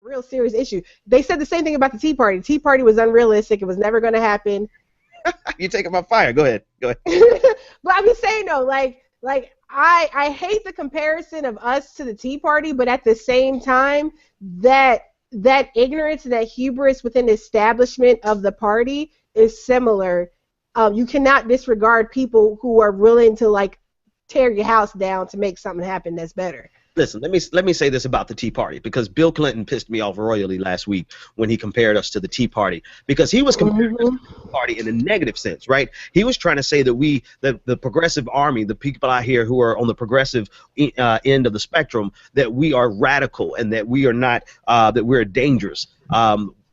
real serious issue. They said the same thing about the Tea Party. The Tea Party was unrealistic. It was never going to happen. You're taking my fire. Go ahead. But I'm just saying though, like I hate the comparison of us to the Tea Party, but at the same time, that ignorance, that hubris within the establishment of the party is similar. You cannot disregard people who are willing to like tear your house down to make something happen that's better. Listen, let me say this about the Tea Party, because Bill Clinton pissed me off royally last week when he compared us to the Tea Party, because he was comparing us to the Tea Party in a negative sense, right? He was trying to say that the progressive army, the people out here who are on the progressive end of the spectrum, that we are radical and that we are not, that we're dangerous.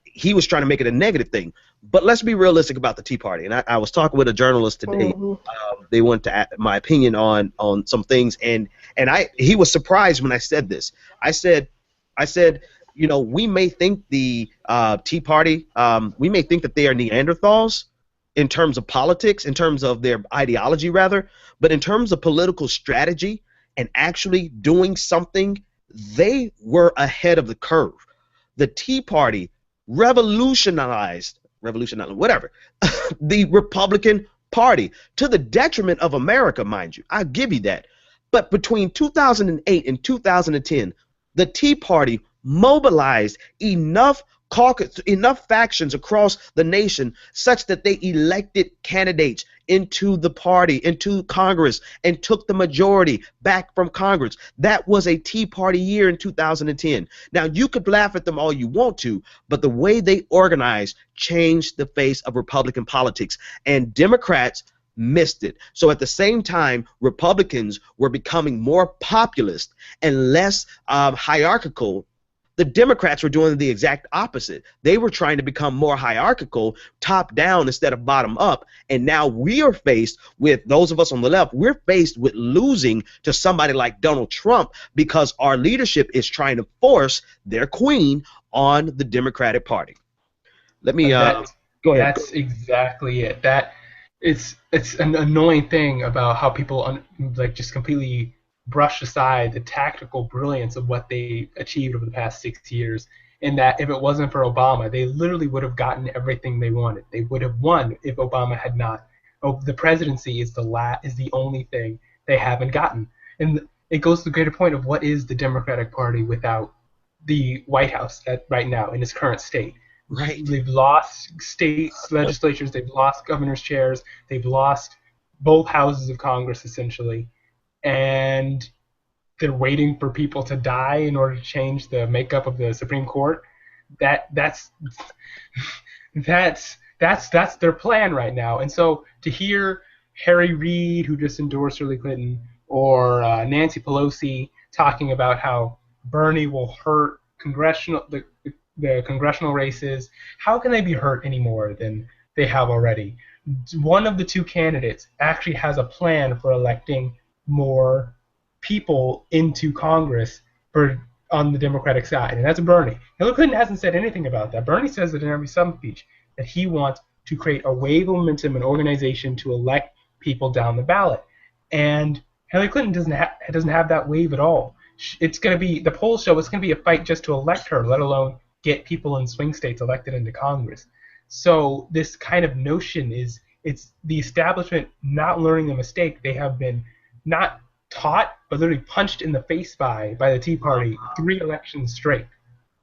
He was trying to make it a negative thing. But let's be realistic about the Tea Party. And I was talking with a journalist today. They wanted to ask my opinion on some things, and he was surprised when I said this. I said, you know, we may think the Tea Party, we may think that they are Neanderthals in terms of politics, in terms of their ideology rather, but in terms of political strategy and actually doing something, they were ahead of the curve. The Tea Party revolutionized whatever, the Republican Party, to the detriment of America, mind you. I'll give you that. But between 2008 and 2010, the Tea Party mobilized enough factions across the nation such that they elected candidates into the party, into Congress, and took the majority back from Congress. That was a Tea Party year in 2010. Now, you could laugh at them all you want to, but the way they organized changed the face of Republican politics, and Democrats missed it. So at the same time, Republicans were becoming more populist and less hierarchical. The Democrats were doing the exact opposite. They were trying to become more hierarchical, top down instead of bottom up. And now we are faced with, those of us on the left, we're faced with losing to somebody like Donald Trump because our leadership is trying to force their queen on the Democratic Party. Let me go ahead. That's exactly it. It's an annoying thing about how people just completely brush aside the tactical brilliance of what they achieved over the past 6 years, in that if it wasn't for Obama, they literally would have gotten everything they wanted. They would have won if Obama had not. The presidency is the only thing they haven't gotten. And it goes to the greater point of what is the Democratic Party without the White House right now in its current state. Right. They've lost state legislatures, they've lost governor's chairs, they've lost both houses of Congress essentially. And they're waiting for people to die in order to change the makeup of the Supreme Court. That's their plan right now. And so to hear Harry Reid, who just endorsed Hillary Clinton, or Nancy Pelosi talking about how Bernie will hurt the congressional races, how can they be hurt any more than they have already? One of the two candidates actually has a plan for electing more people into Congress on the Democratic side, and that's Bernie. Hillary Clinton hasn't said anything about that. Bernie says that in every stump speech that he wants to create a wave of momentum and organization to elect people down the ballot, and Hillary Clinton doesn't have that wave at all. It's going to be, the polls show it's going to be a fight just to elect her, let alone get people in swing states elected into Congress. So this kind of notion it's the establishment not learning a mistake they have been not taught, but literally punched in the face by the Tea Party 3 elections straight,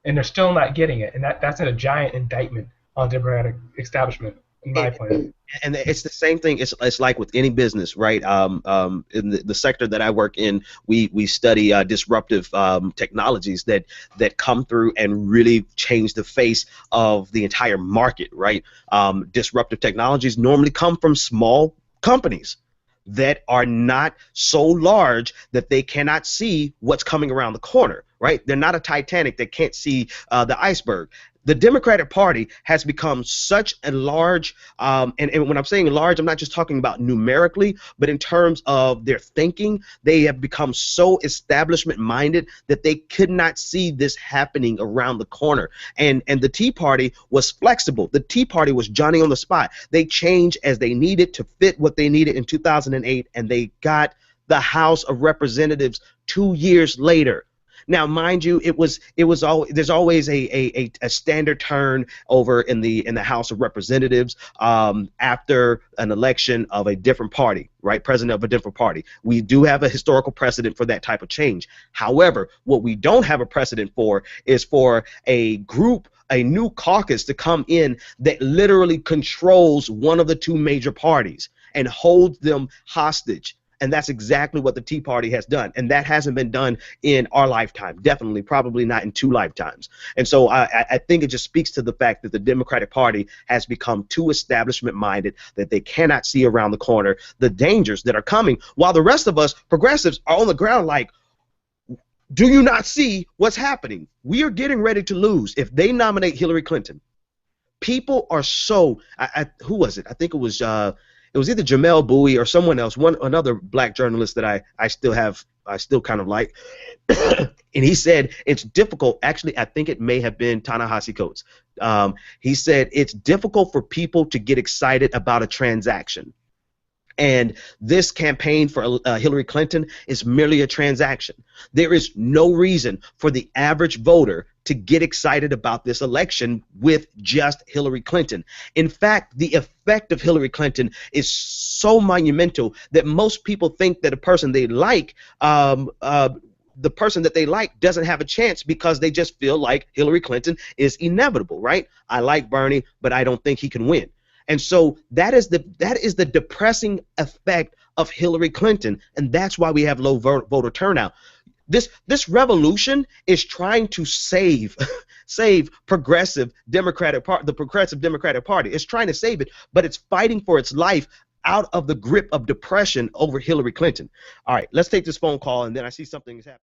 and they're still not getting it. And that's a giant indictment on the Democratic establishment, in my point of view. And it's the same thing. It's like with any business, right? In the sector that I work in, we study disruptive technologies that come through and really change the face of the entire market, right? Disruptive technologies normally come from small companies that are not so large that they cannot see what's coming around the corner, right? They're not a Titanic that can't see the iceberg. The Democratic Party has become such a large, and when I'm saying large, I'm not just talking about numerically, but in terms of their thinking, they have become so establishment-minded that they could not see this happening around the corner. And the Tea Party was flexible. The Tea Party was Johnny on the spot. They changed as they needed to fit what they needed in 2008, and they got the House of Representatives 2 years later. Now, mind you, it was always there's always a standard turn over in the House of Representatives after an election of a different party, right? President of a different party. We do have a historical precedent for that type of change. However, what we don't have a precedent for is for a group, a new caucus to come in that literally controls one of the two major parties and holds them hostage. And that's exactly what the Tea Party has done. And that hasn't been done in our lifetime. Definitely, probably not in 2 lifetimes. And so I think it just speaks to the fact that the Democratic Party has become too establishment minded, that they cannot see around the corner the dangers that are coming, while the rest of us progressives are on the ground like, do you not see what's happening? We are getting ready to lose. If they nominate Hillary Clinton, people are so, who was it? I think it was either Jamel Bowie or someone else, another black journalist that I still kind of like. And he said it's difficult. Actually, I think it may have been Ta-Nehisi Coates. He said it's difficult for people to get excited about a transaction. And this campaign for Hillary Clinton is merely a transaction. There is no reason for the average voter to get excited about this election with just Hillary Clinton. In fact, the effect of Hillary Clinton is so monumental that most people think that a person they like, the person that they like doesn't have a chance because they just feel like Hillary Clinton is inevitable, right? I like Bernie, but I don't think he can win. And so that is the depressing effect of Hillary Clinton, and that's why we have low voter turnout. This revolution is trying to save progressive Democratic the progressive Democratic Party. It's trying to save it, but it's fighting for its life out of the grip of depression over Hillary Clinton. All right, let's take this phone call, and then I see something is happening.